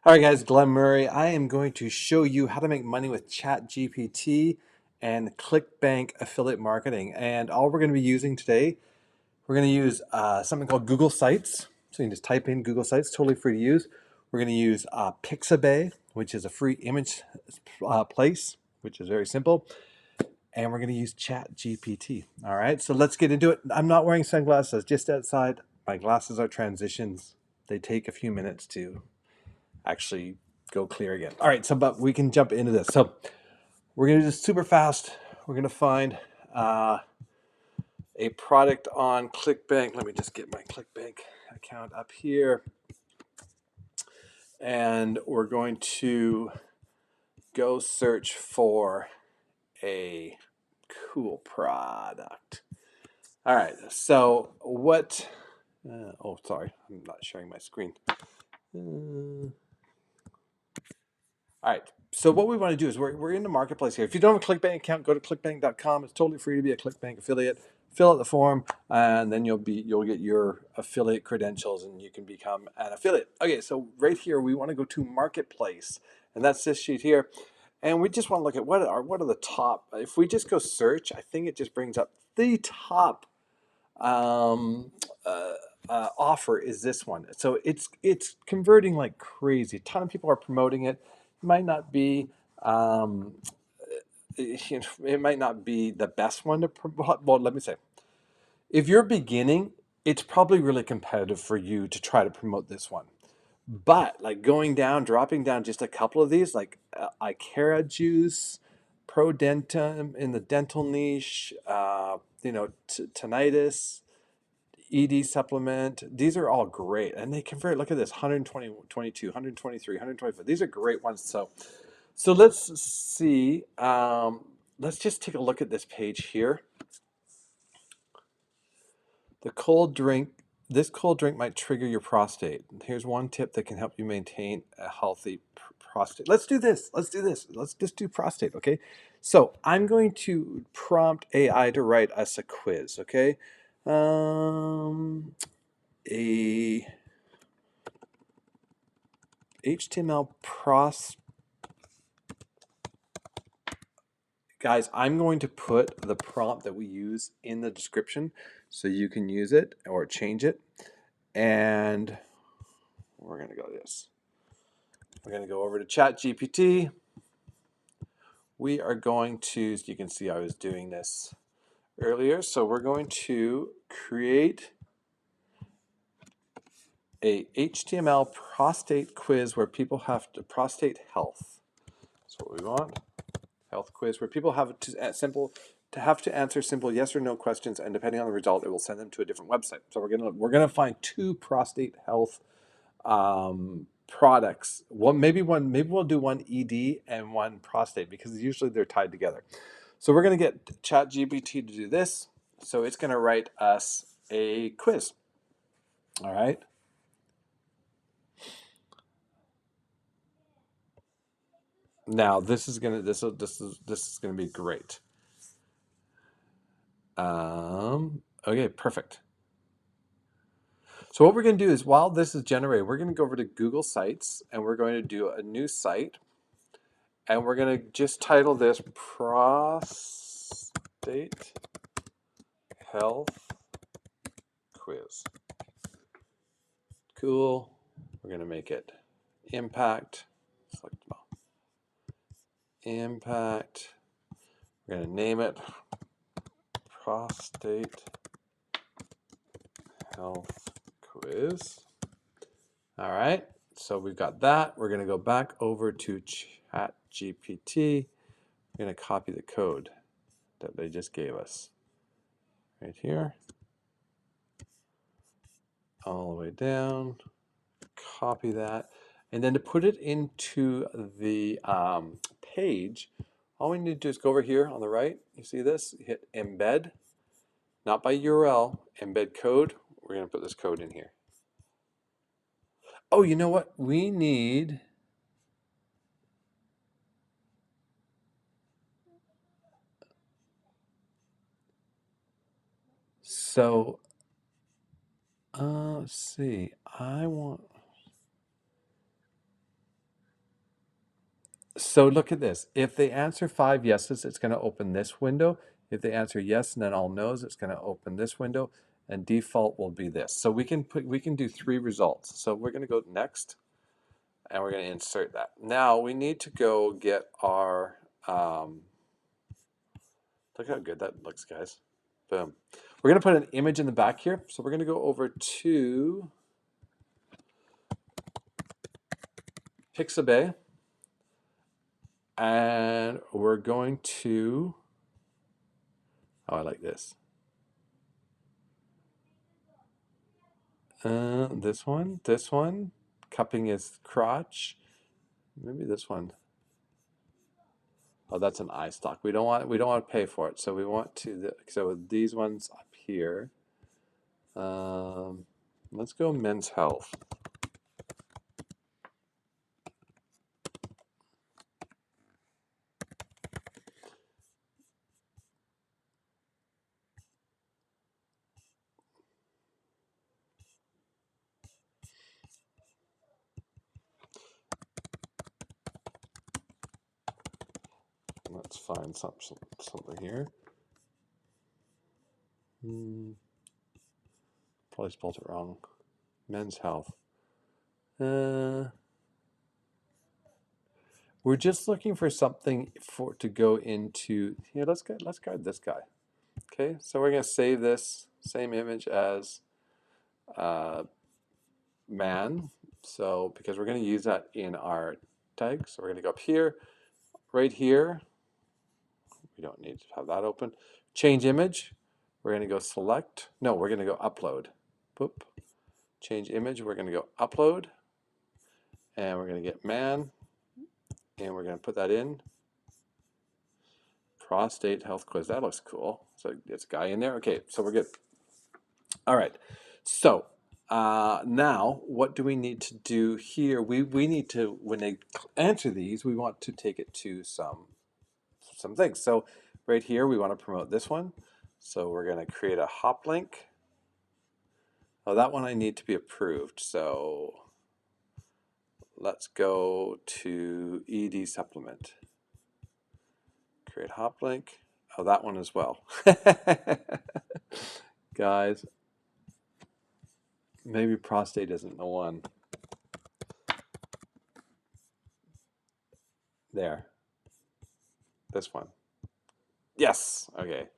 All right, guys, Glenn Murray. I am going to show you how to make money with ChatGPT and ClickBank affiliate marketing. And all we're going to be using today, we're going to use something called Google Sites. So you can just type in Google Sites, totally free to use. We're going to use Pixabay, which is a free image place, which is very simple. And we're going to use ChatGPT. All right, so let's get into it. I'm not wearing sunglasses, just outside. My glasses are transitions. They take a few minutes to actually go clear again. All right, so but we can jump into this. So we're gonna do this super fast. We're gonna find a product on ClickBank. Let me just get my ClickBank account up here, and we're going to go search for a cool product. All right, so what? Oh, sorry, I'm not sharing my screen. All right. So what we want to do is we're in the marketplace here. If you don't have a ClickBank account, go to clickbank.com. It's totally free to be a ClickBank affiliate. Fill out the form, and then you'll get your affiliate credentials, and you can become an affiliate. Okay. So right here, we want to go to marketplace, and that's this sheet here, and we just want to look at what are the top. If we just go search, I think it just brings up the top um, offer is this one. So it's converting like crazy. A ton of people are promoting it. It might not be it might not be the best one to promote. Well, let me say, if you're beginning, it's probably really competitive for you to try to promote this one. But like dropping down just a couple of these, like Icara Juice, Pro Dentum in the dental niche, tinnitus, ED supplement. These are all great, and they convert. Look at this: 120, 22, 123, 125. These are great ones. So let's see. Let's just take a look at this page here. The cold drink. This cold drink might trigger your prostate. Here's one tip that can help you maintain a healthy prostate. Let's do this. Let's do this. Let's just do prostate. Okay. So I'm going to prompt AI to write us a quiz. Okay. A HTML pros. Guys, I'm going to put the prompt that we use in the description so you can use it or change it. And we're going to go this. We're going to go over to ChatGPT. We are going to, you can see I was doing this earlier. So we're going to create a HTML prostate quiz where people have to, prostate health. That's what we want. Health quiz where people have to have to answer simple yes or no questions, and depending on the result, it will send them to a different website. So we're gonna find two prostate health products. Maybe we'll do one ED and one prostate because usually they're tied together. So we're gonna get ChatGPT to do this. So it's gonna write us a quiz. All right. Now this is gonna be great. Okay, perfect. So what we're going to do is while this is generated, we're going to go over to Google Sites and we're going to do a new site, and we're going to just title this Prostate Health Quiz. Cool. We're going to make it impact. Select impact. We're going to name it Prostate Health Quiz. All right. So we've got that. We're going to go back over to ChatGPT. We're going to copy the code that they just gave us right here, all the way down, copy that, and then to put it into the page, all we need to do is go over here on the right. You see this? Hit embed, not by URL, embed code. We're going to put this code in here. Oh, you know what? We need so let's see. I want So look at this. If they answer 5 yeses, it's going to open this window. If they answer yes and then all no's, it's going to open this window, and default will be this. So we can do 3 results. So we're going to go next, and we're going to insert that. Now we need to go get our look how good that looks, guys. Boom. We're going to put an image in the back here. So we're going to go over to Pixabay, and we're going to, oh, I like this. This one. Cupping his crotch. Maybe this one. Oh, that's an eye stock. We don't want to pay for it. So we want to, so these ones up here. Let's go men's health. Let's find something here. Probably spelled it wrong. Men's health. We're just looking for something to go into. Yeah, let's guard this guy. Okay, so we're gonna save this same image as man. So because we're gonna use that in our tag, so we're gonna go up here, right here. We don't need to have that open. Change image. We're gonna go select. No, we're gonna go upload. Boop. Change image. We're gonna go upload, and we're gonna get man, and we're gonna put that in. Prostate health quiz. That looks cool. So it's a guy in there. Okay, so we're good. All right. So now what do we need to do here? We need to, when they answer these, we want to take it to some things. So right here, we want to promote this one. So we're going to create a hop link. Oh, that one I need to be approved. So let's go to ED supplement. Create hop link. Oh, that one as well. Guys, maybe prostate isn't the one. There. This one. Yes. Okay.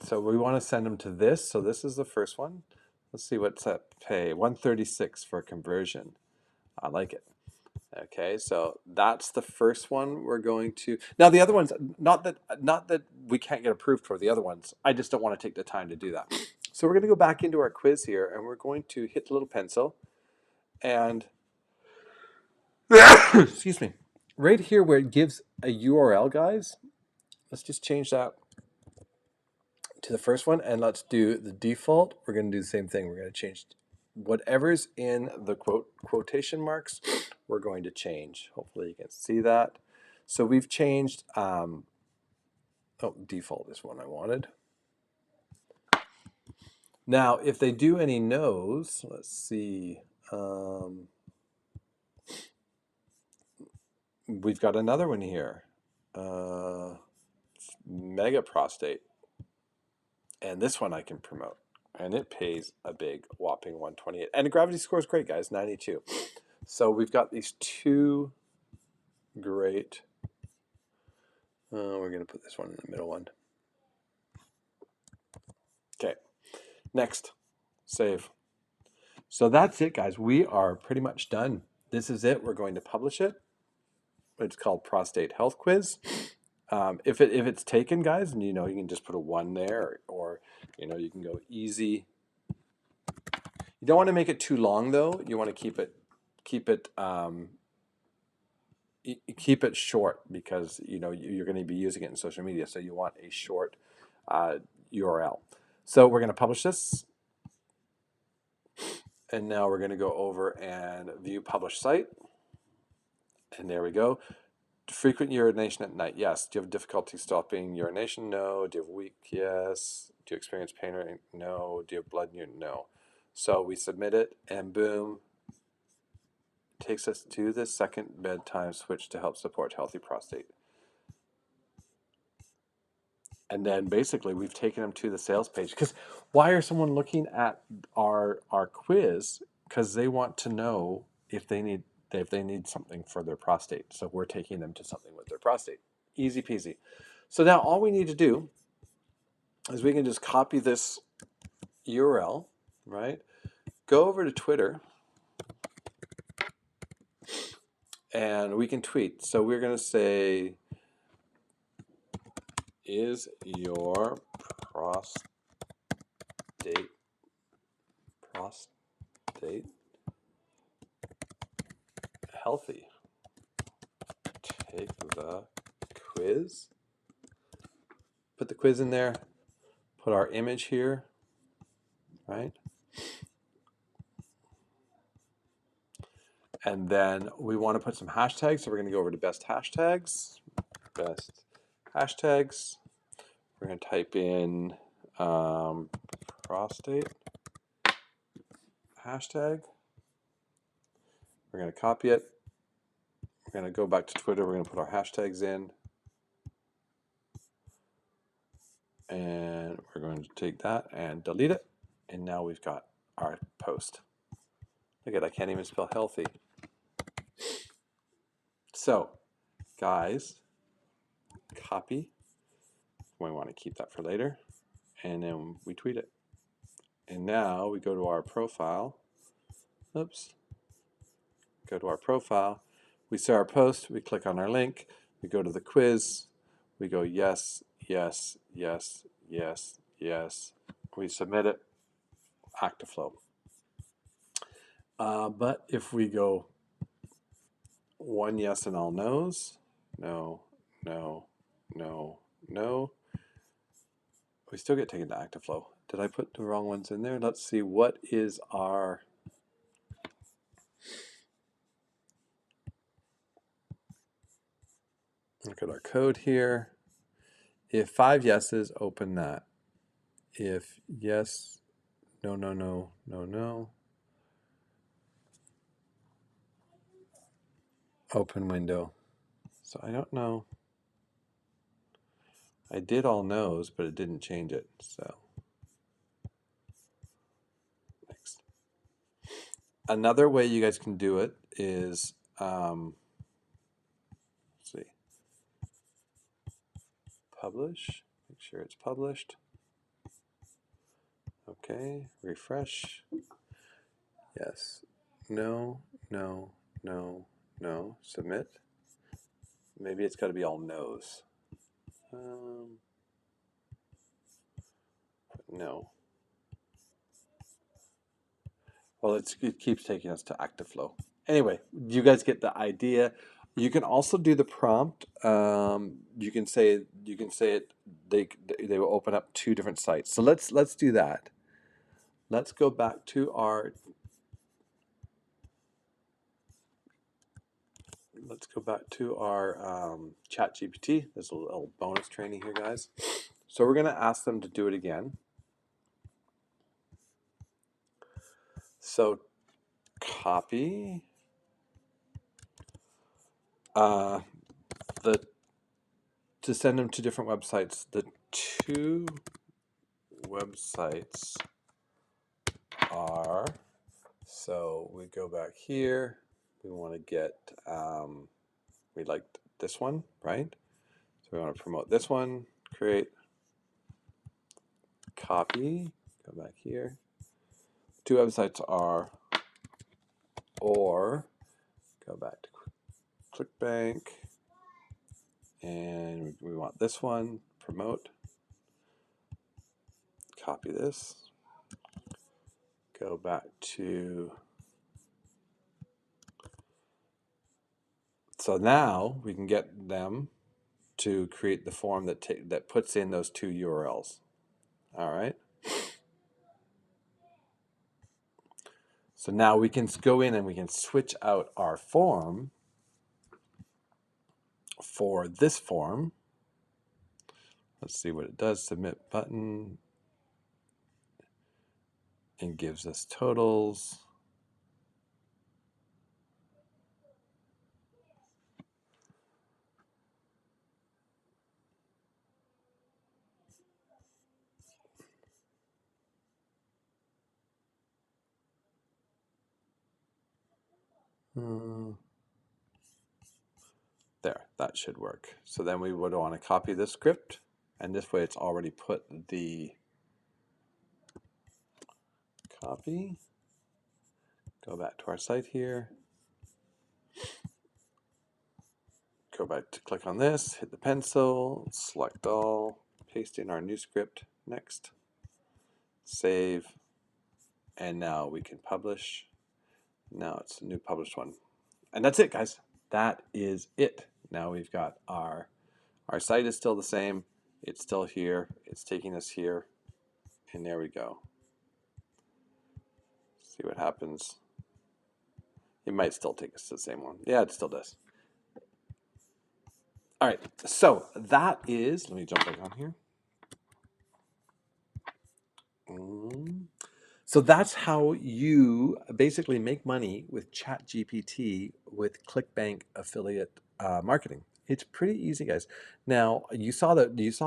So we want to send them to this. So this is the first one. Let's see what's that pay. 136 for conversion. I like it. Okay, so that's the first one we're going to. Now the other ones, not that we can't get approved for the other ones. I just don't want to take the time to do that. So we're going to go back into our quiz here, and we're going to hit the little pencil, and excuse me, right here where it gives a URL, guys. Let's just change that to the first one, and let's do the default. We're going to do the same thing. We're going to change whatever's in the quotation marks. We're going to change. Hopefully you can see that. So we've changed, oh, default is one I wanted. Now, if they do any no's, let's see. We've got another one here. Mega prostate. And this one I can promote. And it pays a big whopping 128. And the gravity score is great, guys, 92. So we've got these two great. We're going to put this one in the middle one. Okay. Next. Save. So that's it, guys. We are pretty much done. This is it. We're going to publish it. It's called Prostate Health Quiz. If it's taken, guys, and you can just put a 1 there, or you can go easy. You don't want to make it too long though. You want to keep it short, because you're going to be using it in social media, so you want a short URL. So we're going to publish this, and now we're going to go over and view published site, and there we go. Frequent urination at night. Yes. Do you have difficulty stopping urination? No. Do you have weak? Yes. Do you experience pain? No. Do you have blood in your? No. So we submit it, and boom, takes us to the second bedtime switch to help support healthy prostate. And then basically we've taken them to the sales page. Because why are someone looking at our quiz? Because they want to know if they need something for their prostate. So we're taking them to something with their prostate. Easy peasy. So now all we need to do is we can just copy this URL, right? Go over to Twitter and we can tweet. So we're going to say, is your prostate healthy? Take the quiz. Put the quiz in there. Put our image here, right? And then we want to put some hashtags. So we're going to go over to best hashtags. Best hashtags. We're going to type in prostate hashtag. We're going to copy it. We're going to go back to Twitter. We're going to put our hashtags in. And we're going to take that and delete it. And now we've got our post. Look at it, I can't even spell healthy. So, guys, copy. We want to keep that for later. And then we tweet it. And now we go to our profile. Oops. Go to our profile. We see our post. We click on our link. We go to the quiz. We go yes, yes, yes, yes, yes. We submit it. Actiflow. But if we go one yes and all no's, no, no, no, no, we still get taken to Actiflow. Did I put the wrong ones in there? Let's see, what is our... Look at our code here. If 5 yeses, open that. If yes, no, no, no, no, no, open window. So I don't know. I did all no's, but it didn't change it. So next. Another way you guys can do it is, let's see, publish. Make sure it's published. Okay, refresh. Yes. No, no, no, no. Submit. Maybe it's got to be all no's. No. Well, it keeps taking us to Actiflow. Anyway, you guys get the idea. You can also do the prompt. You can say it. They will open up 2 different sites. So let's do that. Let's go back to our. Let's go back to our ChatGPT. There's a little bonus training here, guys. So we're going to ask them to do it again. So copy to send them to different websites. The 2 websites are, so we go back here. We want to get, we like this one, right? So we want to promote this one, create, copy, go back here. 2 websites are, or go back to Clickbank, and we want this one, promote, copy this, go back to, so now we can get them to create the form that puts in those 2 URLs. All right. So now we can go in and we can switch out our form for this form. Let's see what it does. Submit button. And gives us totals. There, that should work. So then we would want to copy this script, and this way it's already put the copy. Go back to our site here. Go back to click on this, hit the pencil, select all, paste in our new script, next, save, and now we can publish. Now it's a new published one. And that's it, guys. That is it. Now we've got our site is still the same. It's still here. It's taking us here. And there we go. See what happens. It might still take us to the same one. Yeah, it still does. All right, so that is, let me jump back on here. So that's how you basically make money with ChatGPT with ClickBank affiliate marketing. It's pretty easy, guys. Now you saw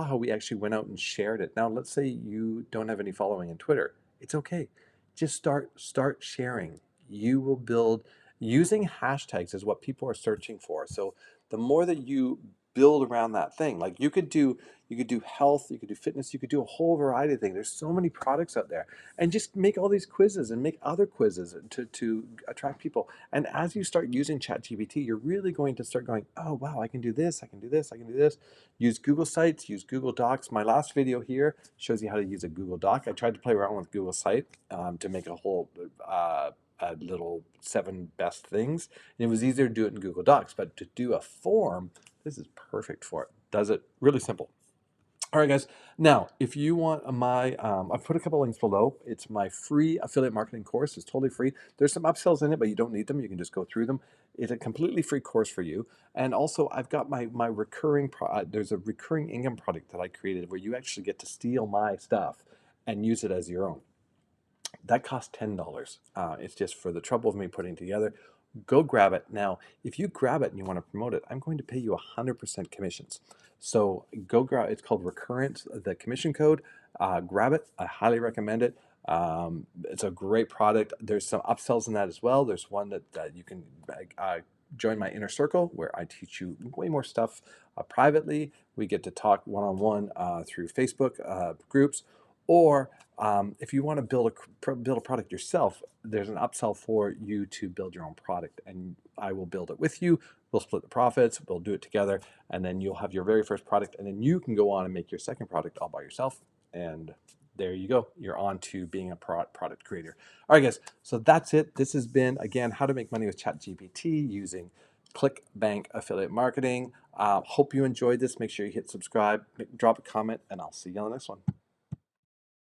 how we actually went out and shared it. Now let's say you don't have any following on Twitter. It's okay. Just start sharing. You will build using hashtags is what people are searching for. So the more that you build around that thing, like you could do health, you could do fitness, you could do a whole variety of things. There's so many products out there, and just make all these quizzes and make other quizzes to attract people. And as you start using ChatGPT, you're really going to start going, oh wow, I can do this, I can do this, I can do this. Use Google Sites, use Google Docs. My last video here shows you how to use a Google Doc. I tried to play around with Google Site to make a whole a little 7 best things. And it was easier to do it in Google Docs, but to do a form, this is perfect for it. Does it really simple. All right, guys. Now, if you want my, I've put a couple links below. It's my free affiliate marketing course. It's totally free. There's some upsells in it, but you don't need them. You can just go through them. It's a completely free course for you. And also, I've got my recurring, there's a recurring income product that I created where you actually get to steal my stuff and use it as your own. That costs $10. It's just for the trouble of me putting together. Go grab it. Now, if you grab it and you want to promote it, I'm going to pay you 100% commissions. So go grab. It's called Recurrence. The commission code. Grab it. I highly recommend it. It's a great product. There's some upsells in that as well. There's one that you can join my inner circle where I teach you way more stuff privately. We get to talk one-on-one through Facebook groups. Or if you want to build a product yourself, there's an upsell for you to build your own product, and I will build it with you. We'll split the profits. We'll do it together, and then you'll have your very first product, and then you can go on and make your second product all by yourself. And there you go. You're on to being a product creator. All right, guys. So that's it. This has been, again, how to make money with ChatGPT using ClickBank affiliate marketing. Hope you enjoyed this. Make sure you hit subscribe, drop a comment, and I'll see you on the next one.